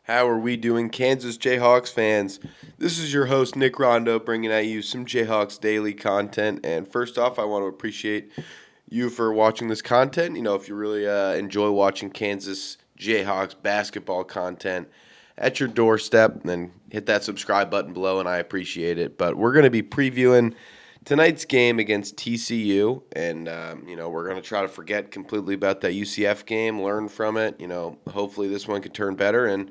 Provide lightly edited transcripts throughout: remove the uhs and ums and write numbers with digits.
How are we doing, Kansas Jayhawks fans? This is your host, Nick Rondeau, bringing at you some Jayhawks Daily content. And first off, I want to appreciate you for watching this content. If you really enjoy watching Kansas Jayhawks basketball content at your doorstep, then hit that subscribe button below, and I appreciate it. But we're going to be previewing tonight's game against TCU, and we're going to try to forget completely about that UCF game, learn from it. Hopefully this one can turn better, and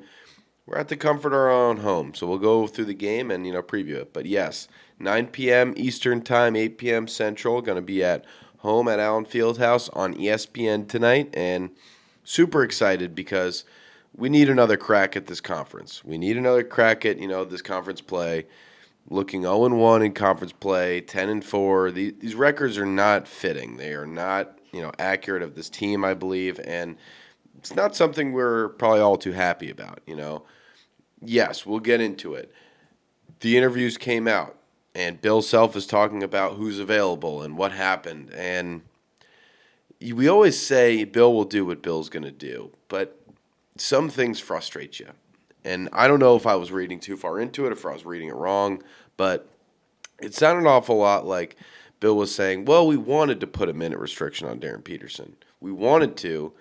we're at the comfort of our own home, so we'll go through the game and preview it. But yes, 9 p.m. Eastern Time, 8 p.m. Central. Going to be at home at Allen Fieldhouse on ESPN tonight, and super excited because we need another crack at this conference. We need another crack at this conference play. Looking 0-1 in conference play, 10-4. These records are not fitting. They are not accurate of this team, I believe, and it's not something we're probably all too happy about. Yes, we'll get into it. The interviews came out, and Bill Self is talking about who's available and what happened. And we always say Bill will do what Bill's going to do, but some things frustrate you. And I don't know if I was reading too far into it, if I was reading it wrong, but it sounded an awful lot like Bill was saying, well, we wanted to put a minute restriction on Darren Peterson. We wanted to,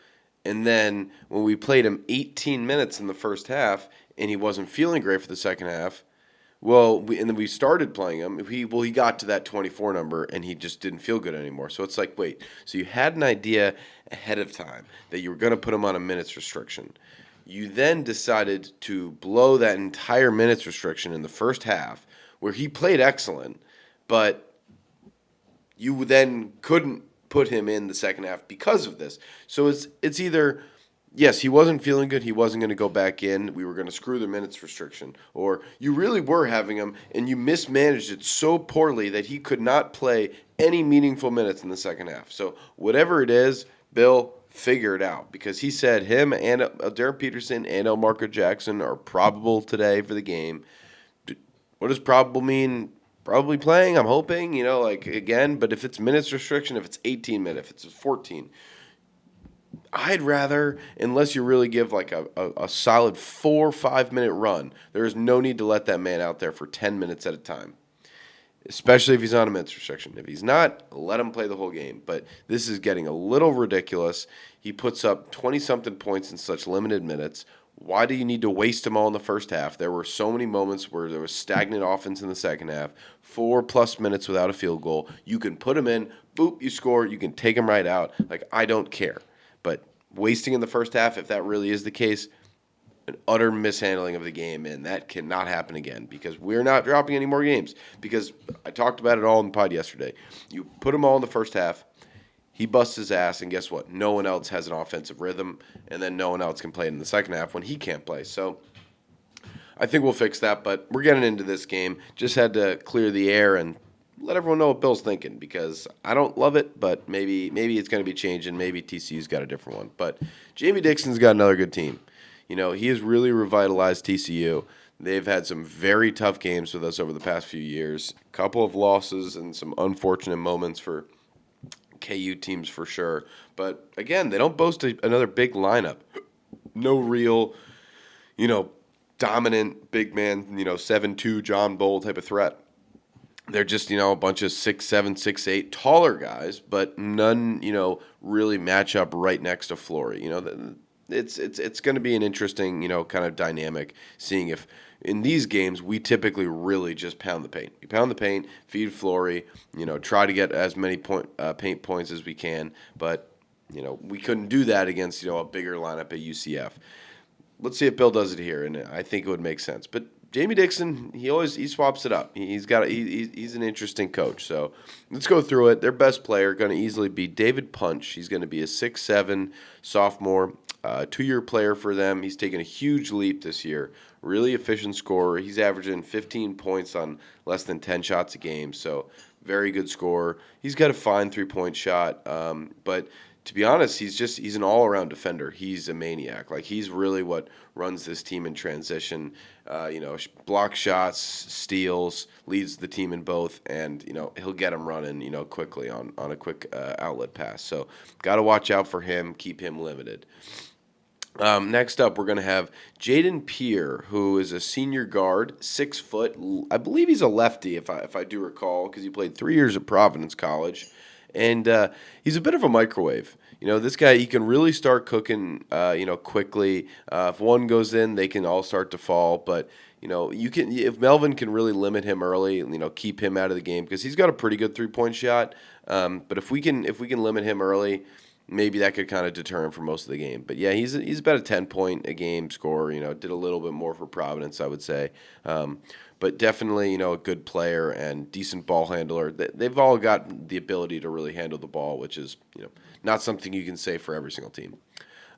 and then when we played him 18 minutes in the first half and he wasn't feeling great for the second half, and then we started playing him. He got to that 24 number and he just didn't feel good anymore. So it's like, wait, so you had an idea ahead of time that you were going to put him on a minutes restriction. You then decided to blow that entire minutes restriction in the first half where he played excellent, but you then couldn't put him in the second half because of this. So it's either, yes, he wasn't feeling good, he wasn't going to go back in, we were going to screw the minutes restriction, or you really were having him and you mismanaged it so poorly that he could not play any meaningful minutes in the second half. So whatever it is, Bill, figure it out, because he said him and Darren Peterson and Elmarco Jackson are probable today for the game. What does probable mean? Probably playing, I'm hoping, again, but if it's minutes restriction, if it's 18 minutes, if it's 14, I'd rather, unless you really give like a solid 4 or 5 minute run, there is no need to let that man out there for 10 minutes at a time, especially if he's on a minutes restriction. If he's not, let him play the whole game. But this is getting a little ridiculous. He puts up 20-something points in such limited minutes. Why do you need to waste them all in the first half? There were so many moments where there was stagnant offense in the second half, 4+ minutes without a field goal. You can put them in, boop, you score, you can take them right out. I don't care. But wasting in the first half, if that really is the case, an utter mishandling of the game, and that cannot happen again, because we're not dropping any more games. Because I talked about it all in the pod yesterday. You put them all in the first half, he busts his ass, and guess what? No one else has an offensive rhythm, and then no one else can play in the second half when he can't play. So I think we'll fix that, but we're getting into this game. Just had to clear the air and let everyone know what Bill's thinking, because I don't love it, but maybe it's going to be changing. Maybe TCU's got a different one. But Jamie Dixon's got another good team. He has really revitalized TCU. They've had some very tough games with us over the past few years. A couple of losses and some unfortunate moments for KU teams for sure. But again, they don't boast another big lineup. No real, dominant big man, 7'2" John Bull type of threat. They're just, a bunch of 6'7", 6'8", taller guys, but none, really match up right next to Flory. It's going to be an interesting, kind of dynamic, seeing if in these games we typically really just pound the paint. You pound the paint, feed Flory, try to get as many paint points as we can, but we couldn't do that against a bigger lineup at UCF. Let's see if Bill does it here, and I think it would make sense. But Jamie Dixon, he swaps it up. He's an interesting coach. So let's go through it. Their best player going to easily be David Punch. He's going to be a 6'7" sophomore, 2-year player for them. He's taken a huge leap this year. Really efficient scorer. He's averaging 15 points on less than 10 shots a game. So very good scorer. He's got a fine 3-point shot, but to be honest, he's an all-around defender. He's a maniac. He's really what runs this team in transition. Block shots, steals, leads the team in both, and he'll get them running quickly on a quick outlet pass. So got to watch out for him. Keep him limited. Next up, we're going to have Jaden Peer, who is a senior guard, 6 foot. I believe he's a lefty, if I do recall, because he played 3 years at Providence College, and he's a bit of a microwave. This guy, he can really start cooking, quickly. If one goes in, they can all start to fall. But you can if Melvin can really limit him early, keep him out of the game because he's got a pretty good 3-point shot. But if we can limit him early, maybe that could kind of deter him for most of the game. But yeah, he's about a 10 point a game scorer. Did a little bit more for Providence, I would say. But definitely, a good player and decent ball handler. They've all got the ability to really handle the ball, which is not something you can say for every single team.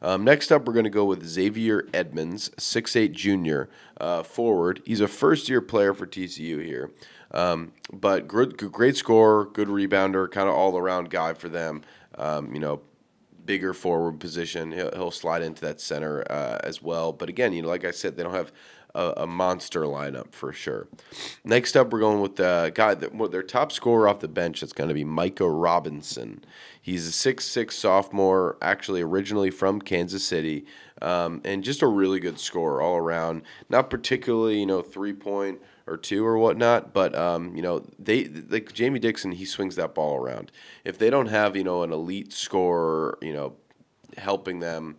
Next up, we're going to go with Xavier Edmonds, 6'8 junior, forward. He's a first-year player for TCU here, but great scorer, good rebounder, kind of all-around guy for them. Bigger forward position. He'll slide into that center as well. But again, like I said, they don't have a monster lineup for sure. Next up, we're going with the guy their top scorer off the bench. It's going to be Micah Robinson. He's a 6'6 sophomore, actually originally from Kansas City, and just a really good scorer all around. Not particularly, 3-point or two or whatnot, but they like Jamie Dixon. He swings that ball around. If they don't have an elite scorer, helping them,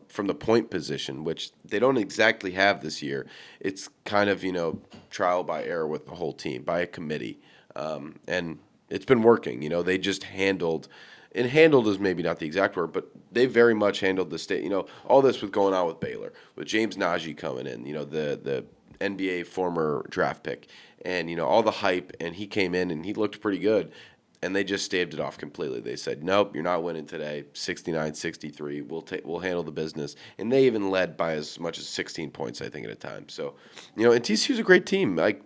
from the point position, which they don't exactly have this year, it's kind of trial by error with the whole team by a committee, and it's been working. They just handled. And handled is maybe not the exact word, but they very much handled the state. All this was going on with Baylor, with James Najee coming in. The NBA former draft pick, and all the hype, and he came in and he looked pretty good, and they just staved it off completely. They said, "Nope, you're not winning today. 69-63. We'll handle the business." And they even led by as much as 16 points, I think, at a time. So, and TCU's a great team. Like,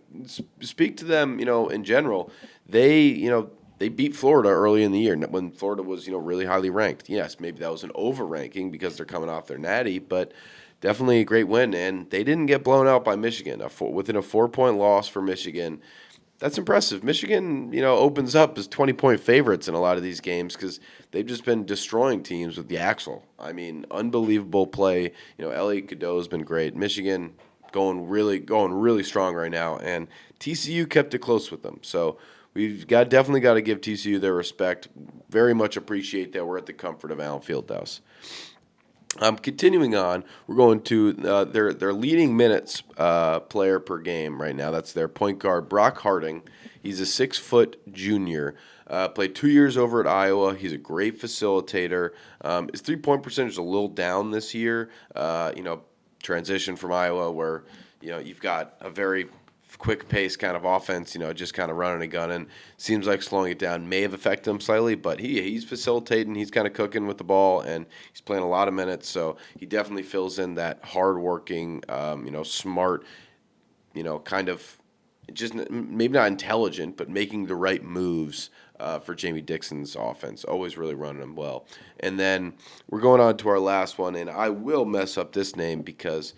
speak to them, in general. They beat Florida early in the year when Florida was, really highly ranked. Yes, maybe that was an over-ranking because they're coming off their natty, but definitely a great win. And they didn't get blown out by Michigan. Within a 4-point loss for Michigan, that's impressive. Michigan, opens up as 20-point favorites in a lot of these games because they've just been destroying teams with the axle. I mean, unbelievable play. Elliot Cadeau has been great. Michigan going really strong right now, and TCU kept it close with them. So we've definitely got to give TCU their respect. Very much appreciate that we're at the comfort of Allen Fieldhouse. Continuing on, we're going to their leading minutes player per game right now. That's their point guard, Brock Harding. He's a 6-foot junior. Played 2 years over at Iowa. He's a great facilitator. His 3-point percentage is a little down this year. Transition from Iowa where you've got a very quick pace kind of offense, just kind of running and gunning. Seems like slowing it down may have affected him slightly, but he's facilitating. He's kind of cooking with the ball, and he's playing a lot of minutes. So he definitely fills in that hardworking, smart, kind of just maybe not intelligent, but making the right moves for Jamie Dixon's offense. Always really running them well. And then we're going on to our last one, and I will mess up this name because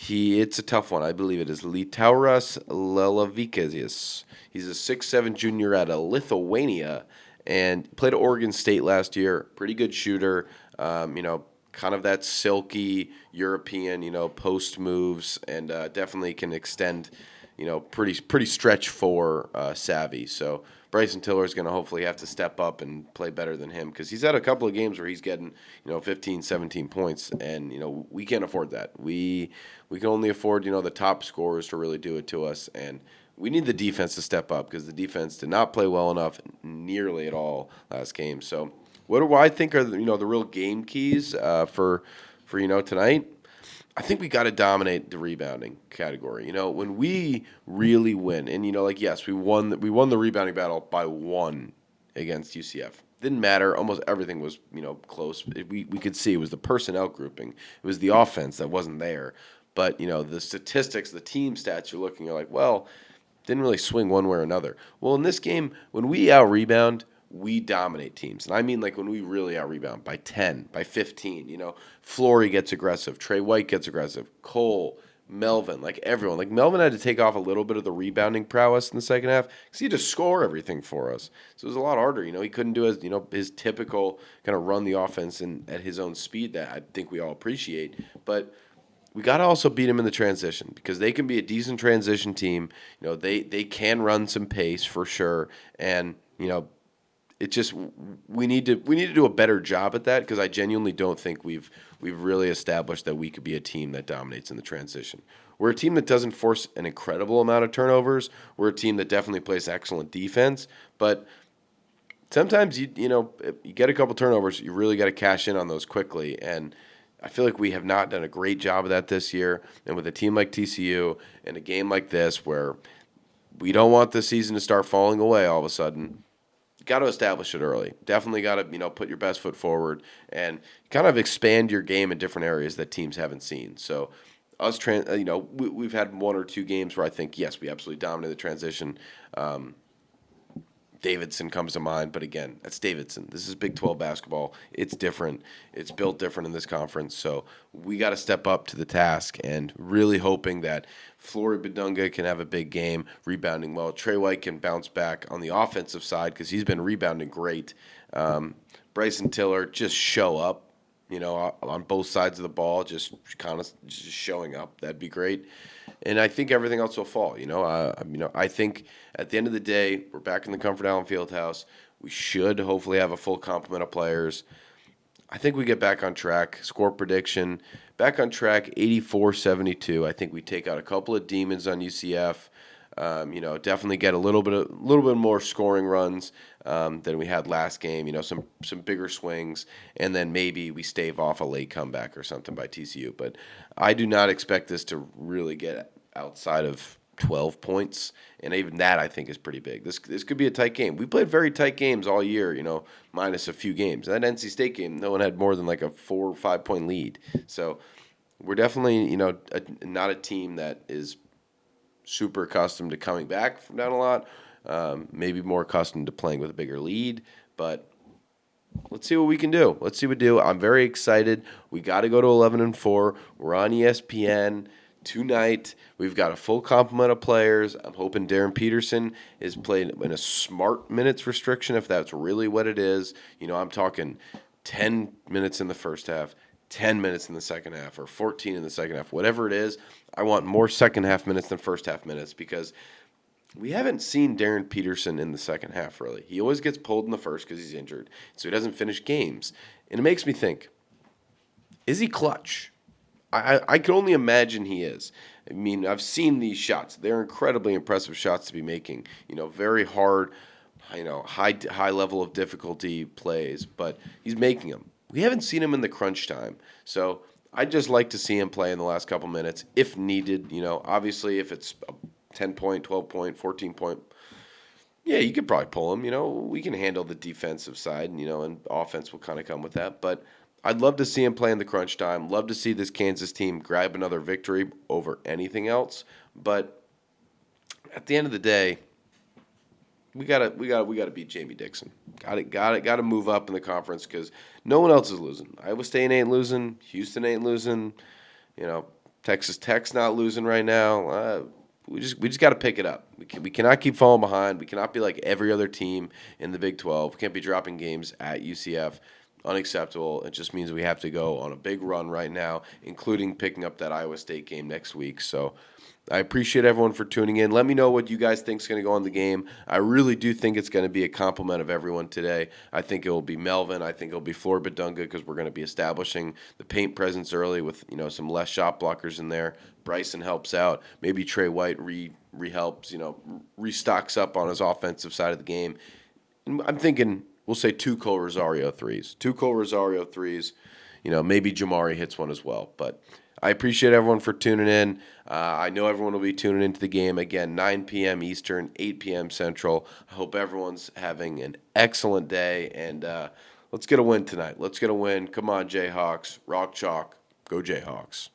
it's a tough one. I believe it is Litauras Lelavikas. He's a 6'7 junior out of Lithuania and played at Oregon State last year. Pretty good shooter. Kind of that silky European, post moves, and definitely can extend, pretty stretch for savvy. So Bryson Tiller is going to hopefully have to step up and play better than him because he's had a couple of games where he's getting, 15, 17 points, and, we can't afford that. We can only afford, the top scorers to really do it to us, and we need the defense to step up because the defense did not play well enough nearly at all last game. So what do I think are the real game keys for tonight? I think we got to dominate the rebounding category. When we really win, and yes, we won the rebounding battle by 1 against UCF. Didn't matter. Almost everything was close. We could see it was the personnel grouping. It was the offense that wasn't there. But the statistics, the team stats you're looking, you're like, well, didn't really swing one way or another. Well, in this game, when we out rebound, we dominate teams. And I mean when we really out-rebound by 10, by 15. Flory gets aggressive. Trey White gets aggressive. Cole, Melvin, like everyone. Like Melvin had to take off a little bit of the rebounding prowess in the second half because he had to score everything for us. So it was a lot harder. He couldn't do his typical kind of run the offense at his own speed that I think we all appreciate. But we got to also beat them in the transition because they can be a decent transition team. They can run some pace for sure, and it just we need to do a better job at that because I genuinely don't think we've really established that we could be a team that dominates in the transition. We're a team that doesn't force an incredible amount of turnovers. We're a team that definitely plays excellent defense, but sometimes if you get a couple turnovers, you really got to cash in on those quickly, and I feel like we have not done a great job of that this year. And with a team like TCU and a game like this where we don't want the season to start falling away all of a sudden, got to establish it early. Definitely got to put your best foot forward and kind of expand your game in different areas that teams haven't seen. So we've had one or two games where I think yes, we absolutely dominated the transition. Davidson comes to mind, but again, that's Davidson. This is Big 12 basketball. It's different. It's built different in this conference. So we got to step up to the task and really hoping that Flory Badunga can have a big game, rebounding well. Trey White can bounce back on the offensive side because he's been rebounding great. Bryson Tiller just show up, on both sides of the ball, just showing up. That'd be great. And I think everything else will fall. I think at the end of the day, we're back in the Comfort Allen Fieldhouse. We should hopefully have a full complement of players. I think we get back on track. Score prediction, back on track, 84-72. I think we take out a couple of demons on UCF. Definitely get a little bit more scoring runs than we had last game. Some bigger swings, and then maybe we stave off a late comeback or something by TCU. But I do not expect this to really get outside of 12 points, and even that I think is pretty big. This could be a tight game. We played very tight games all year, minus a few games. That NC State game, no one had more than like a 4 or 5 point lead. So we're definitely not a team that is super accustomed to coming back from down a lot. Maybe more accustomed to playing with a bigger lead, but let's see what we can do. Let's see what we do. I'm very excited. We got to go to 11-4. We're on ESPN tonight. We've got a full complement of players. I'm hoping Darren Peterson is playing in a smart minutes restriction, if that's really what it is. I'm talking 10 minutes in the first half, 10 minutes in the second half, or 14 in the second half, whatever it is. I want more second half minutes than first half minutes because we haven't seen Darren Peterson in the second half, really. He always gets pulled in the first because he's injured, so he doesn't finish games. And it makes me think, is he clutch? I can only imagine he is. I mean, I've seen these shots. They're incredibly impressive shots to be making. Very hard, high level of difficulty plays, but he's making them. We haven't seen him in the crunch time, so I'd just like to see him play in the last couple minutes if needed. Obviously, if it's a 10-point, 12-point, 14-point, yeah, you could probably pull him. We can handle the defensive side, and offense will kind of come with that. But I'd love to see him play in the crunch time. Love to see this Kansas team grab another victory over anything else. But at the end of the day, we gotta beat Jamie Dixon. Got to move up in the conference because no one else is losing. Iowa State ain't losing. Houston ain't losing. Texas Tech's not losing right now. We just got to pick it up. We cannot keep falling behind. We cannot be like every other team in the Big 12. We can't be dropping games at UCF. Unacceptable. It just means we have to go on a big run right now, including picking up that Iowa State game next week. So I appreciate everyone for tuning in. Let me know what you guys think is going to go on the game. I really do think it's going to be a compliment of everyone today. I think it will be Melvin. I think it will be Flory Badunga because we're going to be establishing the paint presence early with some less shot blockers in there. Bryson helps out. Maybe Trey White re-helps, restocks up on his offensive side of the game. And I'm thinking we'll say 2 Cole Rosario threes. 2 Cole Rosario threes. Maybe Jamari hits one as well. But I appreciate everyone for tuning in. I know everyone will be tuning into the game. Again, 9 p.m. Eastern, 8 p.m. Central. I hope everyone's having an excellent day. And let's get a win tonight. Let's get a win. Come on, Jayhawks. Rock chalk. Go Jayhawks.